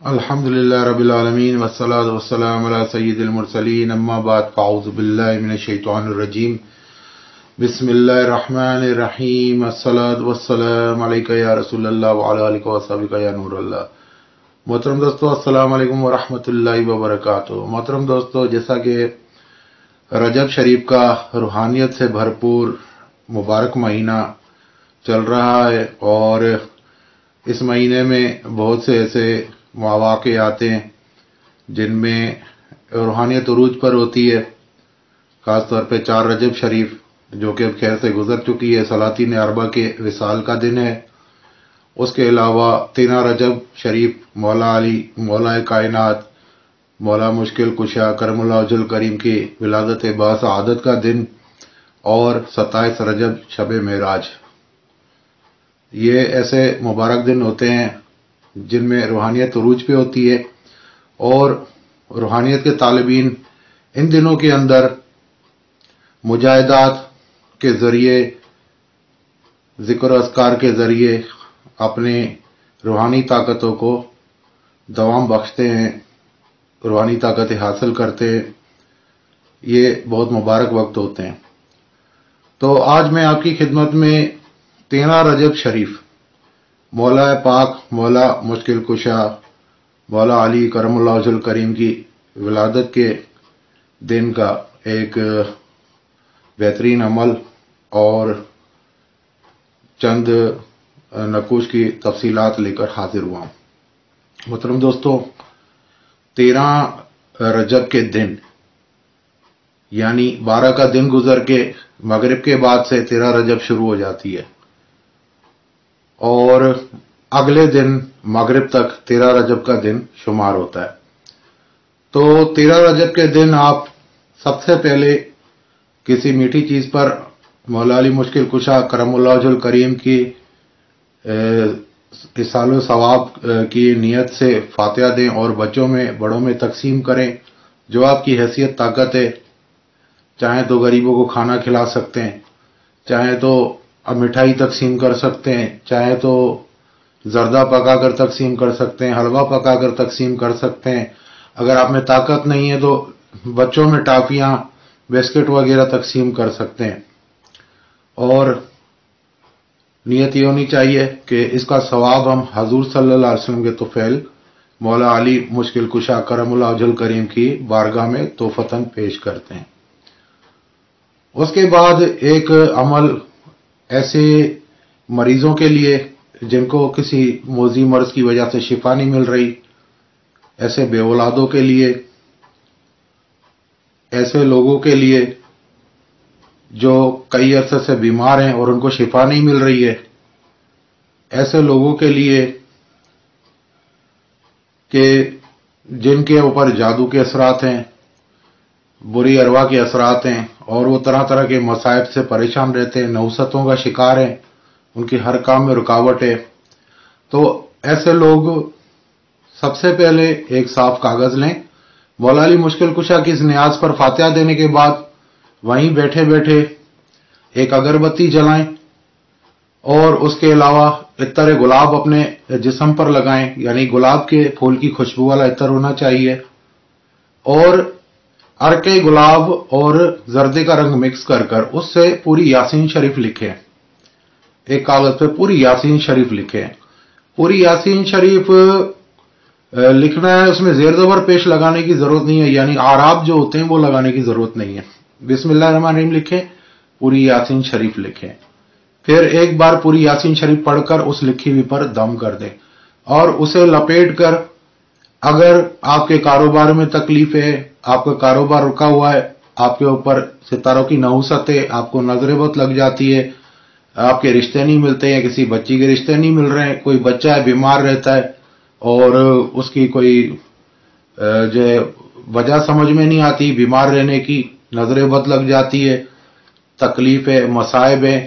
الحمدللہ رب العالمین والصلاة والسلام علی سید المرسلین اما بعد فاعوذ باللہ من الشیطان الرجیم بسم اللہ الرحمن الرحیم الصلاة والسلام علیکہ یا رسول اللہ وعلی آلہ وصحبہ یا نور اللہ۔ محترم دوستو، السلام علیکم ورحمۃ اللہ وبرکاتہ۔ محترم دوستو، جیسا کہ رجب شریف کا روحانیت سے بھرپور مبارک مہینہ چل رہا ہے اور اس مہینے میں بہت سے ایسے مواقع آتے ہیں جن میں روحانیت عروج پر ہوتی ہے، خاص طور پہ 4 رجب شریف جو کہ اب خیر سے گزر چکی ہے، سلاطین اربعہ کے وصال کا دن ہے۔ اس کے علاوہ 13 رجب شریف مولا علی مولا کائنات مولا مشکل کشا کرم اللہ وجہ الکریم کی ولادت باسعادت کا دن، اور 27 رجب شب معراج۔ یہ ایسے مبارک دن ہوتے ہیں جن میں روحانیت عروج پہ ہوتی ہے، اور روحانیت کے طالبین ان دنوں کے اندر مجاہدات کے ذریعے، ذکر و اذکار کے ذریعے اپنے روحانی طاقتوں کو دوام بخشتے ہیں، روحانی طاقتیں حاصل کرتے ہیں۔ یہ بہت مبارک وقت ہوتے ہیں۔ تو آج میں آپ کی خدمت میں 13 رجب شریف مولا پاک مولا مشکل کشا مولا علی کرم اللہ وجہ الکریم کی ولادت کے دن کا ایک بہترین عمل اور چند نقوش کی تفصیلات لے کر حاضر ہوا ہوں۔ محترم دوستو، 13 رجب کے دن یعنی 12 کا دن گزر کے مغرب کے بعد سے 13 رجب شروع ہو جاتی ہے، اور اگلے دن مغرب تک 13 رجب کا دن شمار ہوتا ہے۔ تو 13 رجب کے دن آپ سب سے پہلے کسی میٹھی چیز پر مولا علی مشکل کشا کرم اللہ وجہ الکریم کی ایصال و ثواب کی نیت سے فاتحہ دیں اور بچوں میں بڑوں میں تقسیم کریں، جو آپ کی حیثیت طاقت ہے۔ چاہیں تو غریبوں کو کھانا کھلا سکتے ہیں، چاہیں تو مٹھائی تقسیم کر سکتے ہیں، چاہے تو زردہ پکا کر تقسیم کر سکتے ہیں، حلوہ پکا کر تقسیم کر سکتے ہیں۔ اگر آپ میں طاقت نہیں ہے تو بچوں میں ٹافیاں بسکٹ وغیرہ تقسیم کر سکتے ہیں، اور نیت یہ ہونی چاہیے کہ اس کا ثواب ہم حضور صلی اللہ علیہ وسلم کے طفیل مولا علی مشکل کشا کرم اللہ وجہ الکریم کی بارگاہ میں تحفتاً پیش کرتے ہیں۔ اس کے بعد ایک عمل ایسے مریضوں کے لیے جن کو کسی موذی مرض کی وجہ سے شفا نہیں مل رہی، ایسے بے اولادوں کے لیے، ایسے لوگوں کے لیے جو کئی عرصے سے بیمار ہیں اور ان کو شفا نہیں مل رہی ہے، ایسے لوگوں کے لیے کہ جن کے اوپر جادو کے اثرات ہیں، بری ارواح کے اثرات ہیں، اور وہ طرح طرح کے مصائب سے پریشان رہتے ہیں، نحوستوں کا شکار ہیں، ان کے ہر کام میں رکاوٹ ہے۔ تو ایسے لوگ سب سے پہلے ایک صاف کاغذ لیں، مولا علی مشکل کشا کی اس نیاز پر فاتحہ دینے کے بعد وہیں بیٹھے بیٹھے ایک اگربتی جلائیں، اور اس کے علاوہ عطر گلاب اپنے جسم پر لگائیں، یعنی گلاب کے پھول کی خوشبو والا عطر ہونا چاہیے، اور عرق گلاب اور زردے کا رنگ مکس کر کر اس سے پوری یاسین شریف لکھیں۔ ایک کاغذ پہ پوری یاسین شریف لکھیں۔ پوری یاسین شریف لکھنا ہے، اس میں زیر زبر پیش لگانے کی ضرورت نہیں ہے، یعنی اعراب جو ہوتے ہیں وہ لگانے کی ضرورت نہیں ہے۔ بسم اللہ الرحمن الرحیم لکھیں، پوری یاسین شریف لکھیں، پھر ایک بار پوری یاسین شریف پڑھ کر اس لکھی ہوئی پر دم کر دیں، اور اسے لپیٹ کر اگر آپ کے کاروبار میں تکلیف ہے، آپ کا کاروبار رکا ہوا ہے، آپ کے اوپر ستاروں کی نحوست ہے، آپ کو نظر بد لگ جاتی ہے، آپ کے رشتے نہیں ملتے ہیں، کسی بچی کے رشتے نہیں مل رہے ہیں، کوئی بچہ ہے بیمار رہتا ہے اور اس کی کوئی جو وجہ سمجھ میں نہیں آتی بیمار رہنے کی، نظر بد لگ جاتی ہے، تکلیف ہے، مصائب ہے،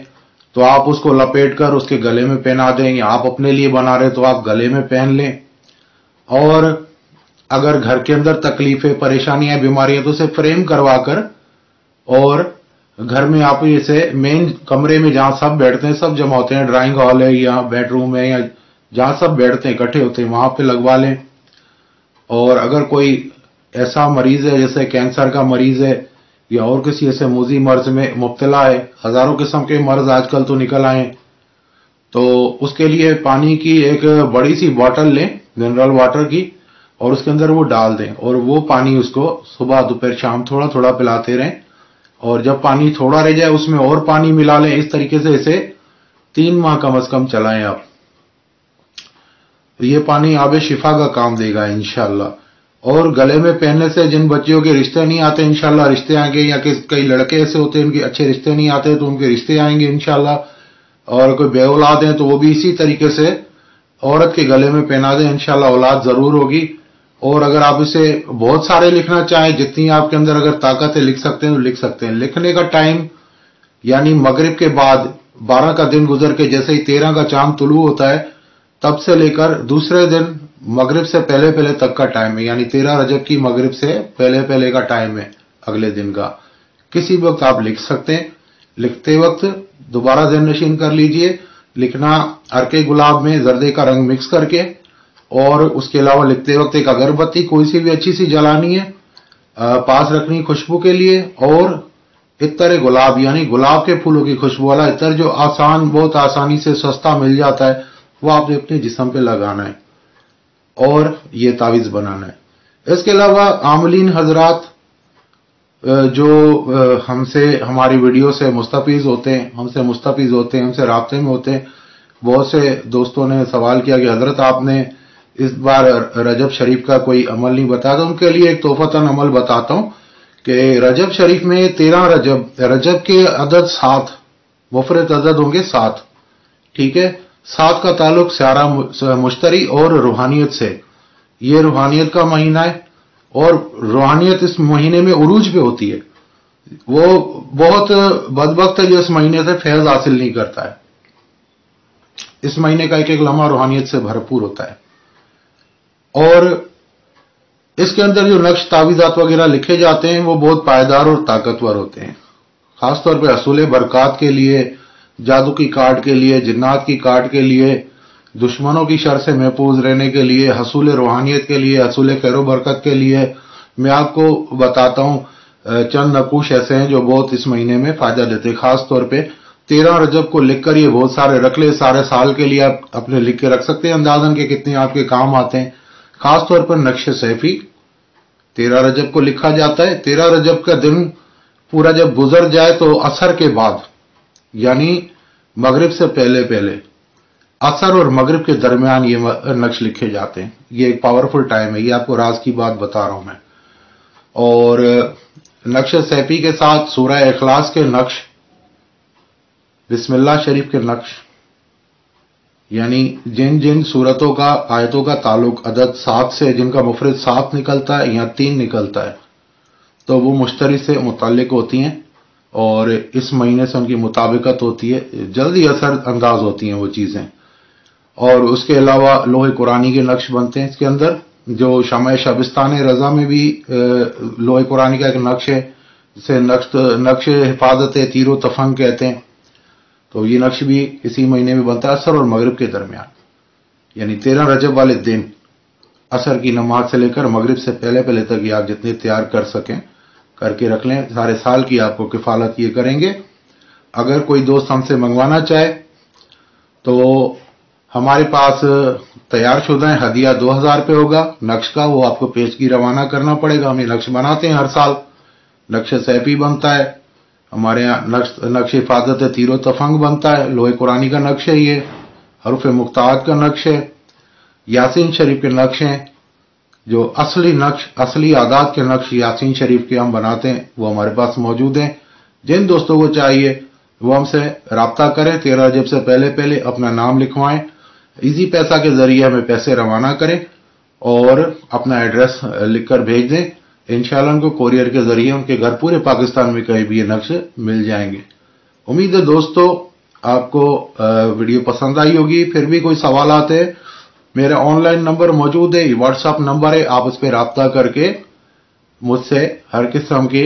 تو آپ اس کو لپیٹ کر اس کے گلے میں پہنا دیں، یا آپ اپنے لیے بنا رہے تو آپ گلے میں پہن لیں۔ اور اگر گھر کے اندر تکلیفیں، پریشانیاں، بیماریاں تو اسے فریم کروا کر، اور گھر میں آپ اسے مین کمرے میں جہاں سب بیٹھتے ہیں، سب جمع ہوتے ہیں، ڈرائنگ ہال ہے یا بیڈ روم ہے یا جہاں سب بیٹھتے ہیں اکٹھے ہوتے ہیں، وہاں پہ لگوا لیں۔ اور اگر کوئی ایسا مریض ہے جیسے کینسر کا مریض ہے یا اور کسی ایسے موذی مرض میں مبتلا ہے، ہزاروں قسم کے مرض آج کل تو نکل آئے ہیں، تو اس کے لیے پانی کی ایک بڑی سی بوتل لیں منرل واٹر کی، اور اس کے اندر وہ ڈال دیں، اور وہ پانی اس کو صبح دوپہر شام تھوڑا تھوڑا پلاتے رہیں، اور جب پانی تھوڑا رہ جائے اس میں اور پانی ملا لیں۔ اس طریقے سے اسے 3 ماہ کم از کم چلائیں آپ۔ یہ پانی آب شفا کا کام دے گا انشاءاللہ۔ اور گلے میں پہننے سے جن بچیوں کے رشتے نہیں آتے انشاءاللہ رشتے آئیں گے، یا کئی لڑکے ایسے ہوتے ہیں ان کے اچھے رشتے نہیں آتے تو ان کے رشتے آئیں گے انشاءاللہ، اور کوئی بے اولاد ہیں تو وہ بھی اسی طریقے سے عورت کے گلے میں پہنا دیں، انشاءاللہ اولاد ضرور ہوگی۔ اور اگر آپ اسے بہت سارے لکھنا چاہیں، جتنی آپ کے اندر اگر طاقت ہے لکھ سکتے ہیں تو لکھ سکتے ہیں۔ لکھنے کا ٹائم یعنی مغرب کے بعد 12 کا دن گزر کے جیسے ہی 13 کا چاند طلوع ہوتا ہے تب سے لے کر دوسرے دن مغرب سے پہلے پہلے تک کا ٹائم ہے، یعنی 13 رجب کی مغرب سے پہلے پہلے کا ٹائم ہے اگلے دن کا۔ کسی بھی وقت آپ لکھ سکتے ہیں۔ لکھتے وقت دوبارہ ذہن نشین کر لیجئے، لکھنا عرق گلاب میں زردے کا رنگ مکس کر کے، اور اس کے علاوہ لکھتے وقت ایک اگربتی کوئی سی بھی اچھی سی جلانی ہے پاس رکھنی خوشبو کے لیے، اور عطر گلاب یعنی گلاب کے پھولوں کی خوشبو والا عطر جو بہت آسانی سے سستا مل جاتا ہے، وہ آپ نے اپنے جسم پہ لگانا ہے اور یہ تعویذ بنانا ہے۔ اس کے علاوہ عاملین حضرات جو ہم سے ہماری ویڈیو سے مستفیض ہوتے ہیں، ہم سے رابطے میں ہوتے ہیں، بہت سے دوستوں نے سوال کیا کہ حضرت آپ نے اس بار رجب شریف کا کوئی عمل نہیں بتایا، تو ان کے لیے ایک تحفتاً عمل بتاتا ہوں کہ رجب شریف میں 13 رجب کے عدد 7 مفرد عدد ہوں گے 7، ٹھیک ہے؟ 7 کا تعلق سیارہ مشتری اور روحانیت سے، یہ روحانیت کا مہینہ ہے، اور روحانیت اس مہینے میں عروج پہ ہوتی ہے۔ وہ بہت بدبخت ہے جو اس مہینے سے فیض حاصل نہیں کرتا ہے۔ اس مہینے کا ایک ایک لمحہ روحانیت سے بھرپور ہوتا ہے، اور اس کے اندر جو نقش تعویذات وغیرہ لکھے جاتے ہیں وہ بہت پائیدار اور طاقتور ہوتے ہیں، خاص طور پہ حصول برکات کے لیے، جادو کی کاٹ کے لیے، جنات کی کاٹ کے لیے، دشمنوں کی شر سے محفوظ رہنے کے لیے، حصول روحانیت کے لیے، حصول خیر و برکت کے لیے۔ میں آپ کو بتاتا ہوں چند نقوش ایسے ہیں جو بہت اس مہینے میں فائدہ دیتے ہیں، خاص طور پہ 13 رجب کو لکھ کر یہ بہت سارے رکھ لے، سارے سال کے لیے آپ اپنے لکھ کے رکھ سکتے ہیں اندازاً کہ کتنے آپ کے کام آتے ہیں۔ خاص طور پر نقش سیفی 13 رجب کو لکھا جاتا ہے۔ 13 رجب کا دن پورا جب گزر جائے تو عصر کے بعد یعنی مغرب سے پہلے پہلے عصر اور مغرب کے درمیان یہ نقش لکھے جاتے ہیں۔ یہ ایک پاورفل ٹائم ہے، یہ آپ کو راز کی بات بتا رہا ہوں میں۔ اور نقش سیفی کے ساتھ سورہ اخلاص کے نقش، بسم اللہ شریف کے نقش، یعنی جن جن صورتوں کا آیتوں کا تعلق عدد 7 سے، جن کا مفرد 7 نکلتا ہے یا 3 نکلتا ہے، تو وہ مشتری سے متعلق ہوتی ہیں اور اس مہینے سے ان کی مطابقت ہوتی ہے، جلدی اثر انداز ہوتی ہیں وہ چیزیں۔ اور اس کے علاوہ لوح قرآنی کے نقش بنتے ہیں اس کے اندر، جو شمع شبستان رضا میں بھی لوح قرآنی کا ایک نقش ہے، جسے نقش حفاظت تیر و تفنگ کہتے ہیں، تو یہ نقش بھی اسی مہینے میں بنتا ہے عصر اور مغرب کے درمیان، یعنی 13 رجب والے دن عصر کی نماز سے لے کر مغرب سے پہلے پہلے تک یہ آپ جتنے تیار کر سکیں کر کے رکھ لیں، سارے سال کی آپ کو کفالت یہ کریں گے۔ اگر کوئی دوست ہم سے منگوانا چاہے تو ہمارے پاس تیار شدہ ہیں، ہدیہ 2000 روپے ہوگا نقش کا، وہ آپ کو پیشگی روانہ کرنا پڑے گا۔ ہم یہ نقش بناتے ہیں ہر سال، نقش سیفی بنتا ہے ہمارے یہاں، نقش حفاظت تیر و تفنگ بنتا ہے، لوح قرآنی کا نقش ہے، یہ حروف مقطعات کا نقش ہے، یاسین شریف کے نقش ہیں، جو اصلی نقش، اصلی اعداد کے نقش یاسین شریف کے ہم بناتے ہیں، وہ ہمارے پاس موجود ہیں۔ جن دوستوں کو چاہیے وہ ہم سے رابطہ کریں، 13 رجب سے پہلے پہلے اپنا نام لکھوائیں، ایزی پیسہ کے ذریعے ہمیں پیسے روانہ کریں اور اپنا ایڈریس لکھ کر بھیج دیں، انشاءاللہ ان کو کوریئر کے ذریعے ان کے گھر پورے پاکستان میں کہیں بھی یہ نقش مل جائیں گے۔ امید ہے دوستو آپ کو ویڈیو پسند آئی ہوگی۔ پھر بھی کوئی سوالات ہے، میرا آن لائن نمبر موجود ہے، واٹس ایپ نمبر ہے، آپ اس پہ رابطہ کر کے مجھ سے ہر قسم کے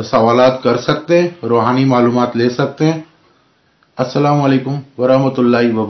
سوالات کر سکتے ہیں، روحانی معلومات لے سکتے ہیں۔ السلام علیکم ورحمۃ اللہ وبرکاتہ۔